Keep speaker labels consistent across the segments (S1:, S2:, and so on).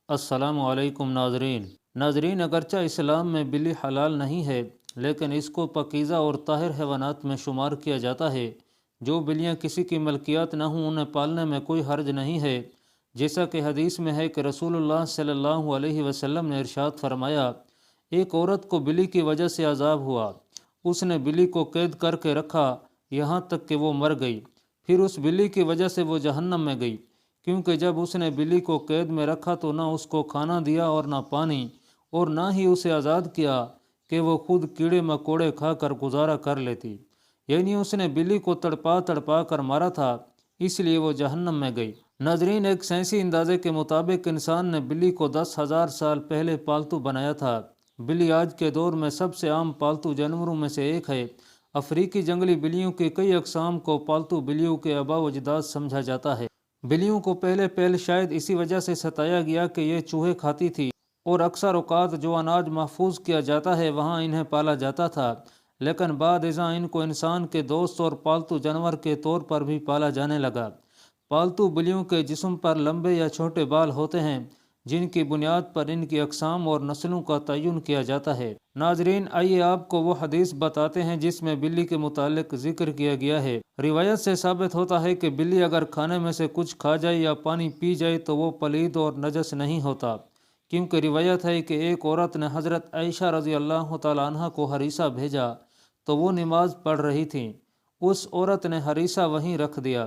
S1: السلام علیکم ناظرین اگرچہ اسلام میں بلی حلال نہیں ہے، لیکن اس کو پاکیزہ اور طاہر حیوانات میں شمار کیا جاتا ہے۔ جو بلیاں کسی کی ملکیت نہ ہوں انہیں پالنے میں کوئی حرج نہیں ہے، جیسا کہ حدیث میں ہے کہ رسول اللہ صلی اللہ علیہ وسلم نے ارشاد فرمایا، ایک عورت کو بلی کی وجہ سے عذاب ہوا۔ اس نے بلی کو قید کر کے رکھا یہاں تک کہ وہ مر گئی، پھر اس بلی کی وجہ سے وہ جہنم میں گئی، کیونکہ جب اس نے بلی کو قید میں رکھا تو نہ اس کو کھانا دیا اور نہ پانی، اور نہ ہی اسے آزاد کیا کہ وہ خود کیڑے مکوڑے کھا کر گزارا کر لیتی، یعنی اس نے بلی کو تڑپا تڑپا کر مارا تھا، اس لیے وہ جہنم میں گئی۔ ناظرین، ایک سائنسی اندازے کے مطابق انسان نے بلی کو 10,000 سال پہلے پالتو بنایا تھا۔ بلی آج کے دور میں سب سے عام پالتو جانوروں میں سے ایک ہے۔ افریقی جنگلی بلیوں کی کئی اقسام کو پالتو بلیوں کے آباء و اجداد سمجھا جاتا ہے۔ بلیوں کو پہلے شاید اسی وجہ سے ستایا گیا کہ یہ چوہے کھاتی تھی، اور اکثر اوقات جو اناج محفوظ کیا جاتا ہے وہاں انہیں پالا جاتا تھا، لیکن بعد ازاں ان کو انسان کے دوست اور پالتو جانور کے طور پر بھی پالا جانے لگا۔ پالتو بلیوں کے جسم پر لمبے یا چھوٹے بال ہوتے ہیں، جن کی بنیاد پر ان کی اقسام اور نسلوں کا تعین کیا جاتا ہے۔ ناظرین، آئیے آپ کو وہ حدیث بتاتے ہیں جس میں بلی کے متعلق ذکر کیا گیا ہے۔ روایت سے ثابت ہوتا ہے کہ بلی اگر کھانے میں سے کچھ کھا جائے یا پانی پی جائے تو وہ پلید اور نجس نہیں ہوتا، کیونکہ روایت ہے کہ ایک عورت نے حضرت عائشہ رضی اللہ تعالیٰ عنہ کو ہریسہ بھیجا تو وہ نماز پڑھ رہی تھیں۔ اس عورت نے ہریسہ وہیں رکھ دیا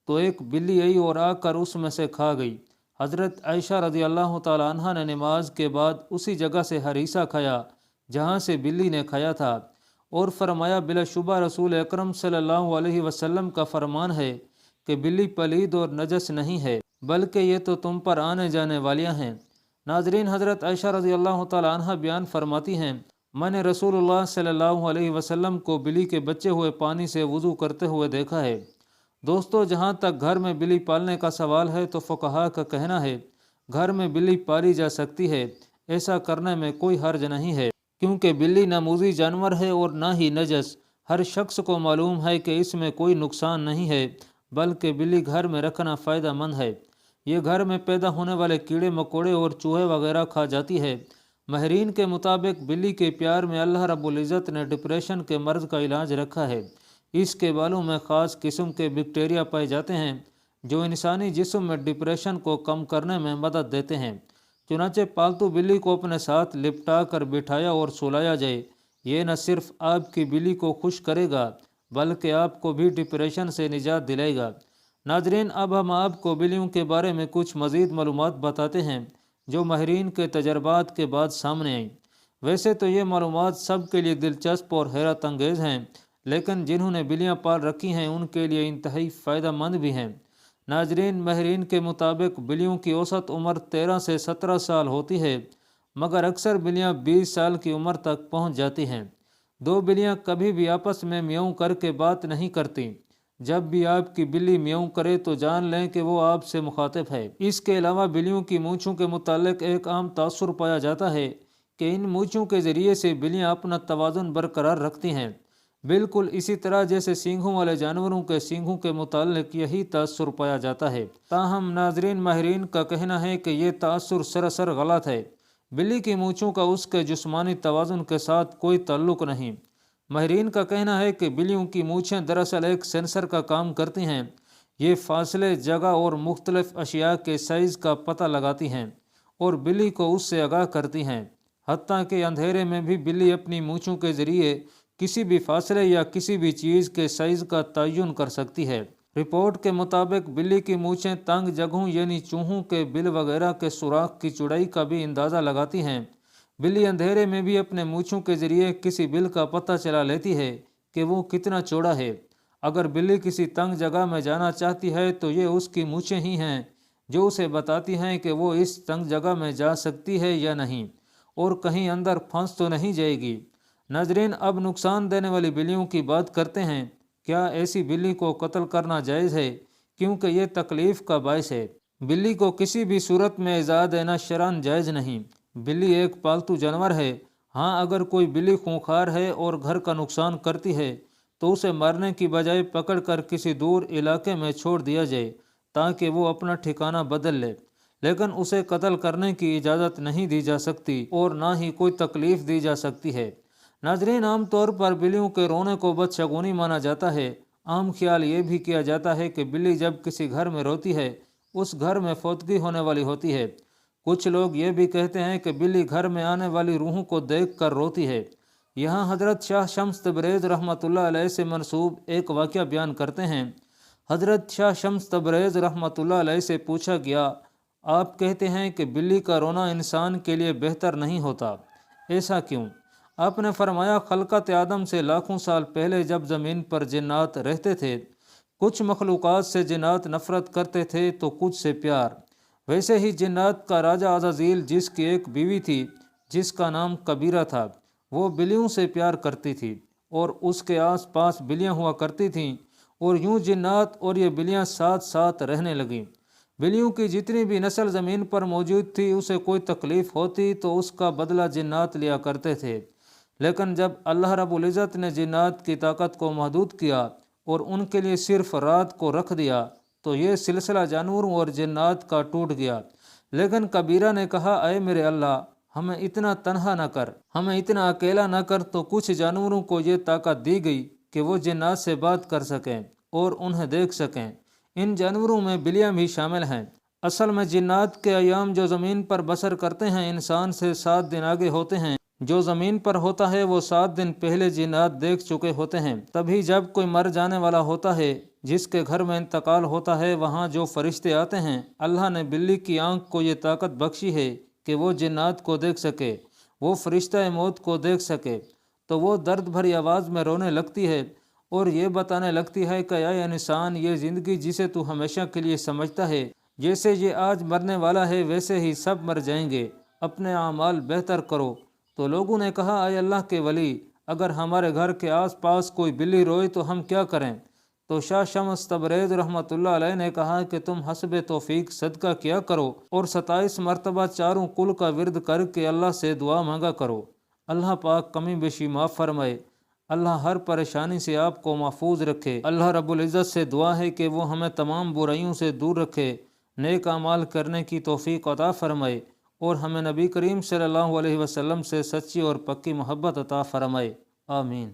S1: تو ایک بلی آئی اور آ کر اس میں سے کھا گئی۔ حضرت عائشہ رضی اللہ تعالیٰ عنہ نے نماز کے بعد اسی جگہ سے ہریسہ کھایا جہاں سے بلی نے کھایا تھا، اور فرمایا، بلا شبہ رسول اکرم صلی اللہ علیہ وسلم کا فرمان ہے کہ بلی پلید اور نجس نہیں ہے، بلکہ یہ تو تم پر آنے جانے والیاں ہیں۔ ناظرین، حضرت عائشہ رضی اللہ تعالیٰ عنہ بیان فرماتی ہیں، میں نے رسول اللہ صلی اللہ علیہ وسلم کو بلی کے بچے ہوئے پانی سے وضو کرتے ہوئے دیکھا ہے۔ دوستو، جہاں تک گھر میں بلی پالنے کا سوال ہے تو فقہا کا کہنا ہے گھر میں بلی پالی جا سکتی ہے، ایسا کرنے میں کوئی حرج نہیں ہے، کیونکہ بلی نہ موذی جانور ہے اور نہ ہی نجس۔ ہر شخص کو معلوم ہے کہ اس میں کوئی نقصان نہیں ہے، بلکہ بلی گھر میں رکھنا فائدہ مند ہے۔ یہ گھر میں پیدا ہونے والے کیڑے مکوڑے اور چوہے وغیرہ کھا جاتی ہے۔ ماہرین کے مطابق بلی کے پیار میں اللہ رب العزت نے ڈپریشن کے مرض کا علاج رکھا ہے۔ اس کے بالوں میں خاص قسم کے بیکٹیریا پائے جاتے ہیں جو انسانی جسم میں ڈپریشن کو کم کرنے میں مدد دیتے ہیں۔ چنانچہ پالتو بلی کو اپنے ساتھ لپٹا کر بٹھایا اور سلایا جائے، یہ نہ صرف آپ کی بلی کو خوش کرے گا بلکہ آپ کو بھی ڈپریشن سے نجات دلائے گا۔ ناظرین، اب ہم آپ کو بلیوں کے بارے میں کچھ مزید معلومات بتاتے ہیں جو ماہرین کے تجربات کے بعد سامنے آئیں۔ ویسے تو یہ معلومات سب کے لیے دلچسپ اور حیرت انگیز ہیں، لیکن جنہوں نے بلیاں پال رکھی ہیں ان کے لیے انتہائی فائدہ مند بھی ہیں۔ ناظرین، ماہرین کے مطابق بلیوں کی اوسط عمر 13 سے 17 سال ہوتی ہے، مگر اکثر بلیاں 20 سال کی عمر تک پہنچ جاتی ہیں۔ دو بلیاں کبھی بھی آپس میں میاؤں کر کے بات نہیں کرتی۔ جب بھی آپ کی بلی میاؤں کرے تو جان لیں کہ وہ آپ سے مخاطب ہے۔ اس کے علاوہ بلیوں کی مونچھوں کے متعلق ایک عام تاثر پایا جاتا ہے کہ ان مونچھوں کے ذریعے سے بلیاں اپنا توازن برقرار رکھتی ہیں، بالکل اسی طرح جیسے سینگوں والے جانوروں کے سینگوں کے متعلق یہی تاثر پایا جاتا ہے۔ تاہم ناظرین، ماہرین کا کہنا ہے کہ یہ تاثر سراسر غلط ہے۔ بلی کی مونچھوں کا اس کے جسمانی توازن کے ساتھ کوئی تعلق نہیں۔ ماہرین کا کہنا ہے کہ بلیوں کی مونچھیں دراصل ایک سینسر کا کام کرتی ہیں۔ یہ فاصلے، جگہ اور مختلف اشیاء کے سائز کا پتہ لگاتی ہیں اور بلی کو اس سے آگاہ کرتی ہیں۔ حتیٰ کہ اندھیرے میں بھی بلی اپنی مونچھوں کے ذریعے کسی بھی فاصلے یا کسی بھی چیز کے سائز کا تعین کر سکتی ہے۔ رپورٹ کے مطابق بلی کی مونچھیں تنگ جگہوں یعنی چوہوں کے بل وغیرہ کے سوراخ کی چوڑائی کا بھی اندازہ لگاتی ہیں۔ بلی اندھیرے میں بھی اپنے مونچھوں کے ذریعے کسی بل کا پتہ چلا لیتی ہے کہ وہ کتنا چوڑا ہے۔ اگر بلی کسی تنگ جگہ میں جانا چاہتی ہے تو یہ اس کی مونچھیں ہی ہیں جو اسے بتاتی ہیں کہ وہ اس تنگ جگہ میں جا سکتی ہے یا نہیں، اور کہیں اندر پھنس تو نہیں جائے گی۔ ناظرین، اب نقصان دینے والی بلیوں کی بات کرتے ہیں۔ کیا ایسی بلی کو قتل کرنا جائز ہے؟ کیونکہ یہ تکلیف کا باعث ہے۔ بلی کو کسی بھی صورت میں ایذا دینا شرعاً جائز نہیں۔ بلی ایک پالتو جانور ہے۔ ہاں، اگر کوئی بلی خونخوار ہے اور گھر کا نقصان کرتی ہے تو اسے مارنے کی بجائے پکڑ کر کسی دور علاقے میں چھوڑ دیا جائے تاکہ وہ اپنا ٹھکانہ بدل لے۔ لیکن اسے قتل کرنے کی اجازت نہیں دی جا سکتی اور نہ ہی کوئی تکلیف دی جا سکتی ہے۔ ناظرین، عام طور پر بلیوں کے رونے کو بدشگونی مانا جاتا ہے۔ عام خیال یہ بھی کیا جاتا ہے کہ بلی جب کسی گھر میں روتی ہے اس گھر میں فوتگی ہونے والی ہوتی ہے۔ کچھ لوگ یہ بھی کہتے ہیں کہ بلی گھر میں آنے والی روحوں کو دیکھ کر روتی ہے۔ یہاں حضرت شاہ شمس تبریز رحمۃ اللہ علیہ سے منسوب ایک واقعہ بیان کرتے ہیں۔ حضرت شاہ شمس تبریز رحمۃ اللہ علیہ سے پوچھا گیا، آپ کہتے ہیں کہ بلی کا رونا انسان کے لیے بہتر نہیں ہوتا، ایسا کیوں؟ آپ نے فرمایا، خلقت آدم سے لاکھوں سال پہلے جب زمین پر جنات رہتے تھے، کچھ مخلوقات سے جنات نفرت کرتے تھے تو کچھ سے پیار۔ ویسے ہی جنات کا راجہ عزازیل، جس کی ایک بیوی تھی جس کا نام کبیرہ تھا، وہ بلیوں سے پیار کرتی تھی اور اس کے آس پاس بلیاں ہوا کرتی تھیں، اور یوں جنات اور یہ بلیاں ساتھ ساتھ رہنے لگیں۔ بلیوں کی جتنی بھی نسل زمین پر موجود تھی، اسے کوئی تکلیف ہوتی تو اس کا بدلہ جنات لیا کرتے تھے۔ لیکن جب اللہ رب العزت نے جنات کی طاقت کو محدود کیا اور ان کے لیے صرف رات کو رکھ دیا تو یہ سلسلہ جانوروں اور جنات کا ٹوٹ گیا۔ لیکن کبیرہ نے کہا، اے میرے اللہ، ہمیں اتنا تنہا نہ کر، ہمیں اتنا اکیلا نہ کر۔ تو کچھ جانوروں کو یہ طاقت دی گئی کہ وہ جنات سے بات کر سکیں اور انہیں دیکھ سکیں۔ ان جانوروں میں بلیاں بھی شامل ہیں۔ اصل میں جنات کے ایام جو زمین پر بسر کرتے ہیں انسان سے 7 دن آگے ہوتے ہیں۔ جو زمین پر ہوتا ہے وہ 7 دن پہلے جنات دیکھ چکے ہوتے ہیں۔ تبھی جب کوئی مر جانے والا ہوتا ہے، جس کے گھر میں انتقال ہوتا ہے، وہاں جو فرشتے آتے ہیں، اللہ نے بلی کی آنکھ کو یہ طاقت بخشی ہے کہ وہ جنات کو دیکھ سکے، وہ فرشتہ موت کو دیکھ سکے، تو وہ درد بھری آواز میں رونے لگتی ہے اور یہ بتانے لگتی ہے کہ اے انسان، یہ زندگی جسے تو ہمیشہ کے لیے سمجھتا ہے، جیسے یہ آج مرنے والا ہے ویسے ہی سب مر جائیں گے، اپنے اعمال بہتر کرو۔ تو لوگوں نے کہا، اے اللہ کے ولی، اگر ہمارے گھر کے آس پاس کوئی بلی روئے تو ہم کیا کریں؟ تو شاہ شمس تبریز رحمۃ اللہ علیہ نے کہا کہ تم حسب توفیق صدقہ کیا کرو اور 27 مرتبہ چاروں کل کا ورد کر کے اللہ سے دعا مانگا کرو۔ اللہ پاک کمی بیشی معاف فرمائے۔ اللہ ہر پریشانی سے آپ کو محفوظ رکھے۔ اللہ رب العزت سے دعا ہے کہ وہ ہمیں تمام برائیوں سے دور رکھے، نیک اعمال کرنے کی توفیق عطا فرمائے اور ہمیں نبی کریم صلی اللہ علیہ وسلم سے سچی اور پکی محبت عطا فرمائے۔ آمین۔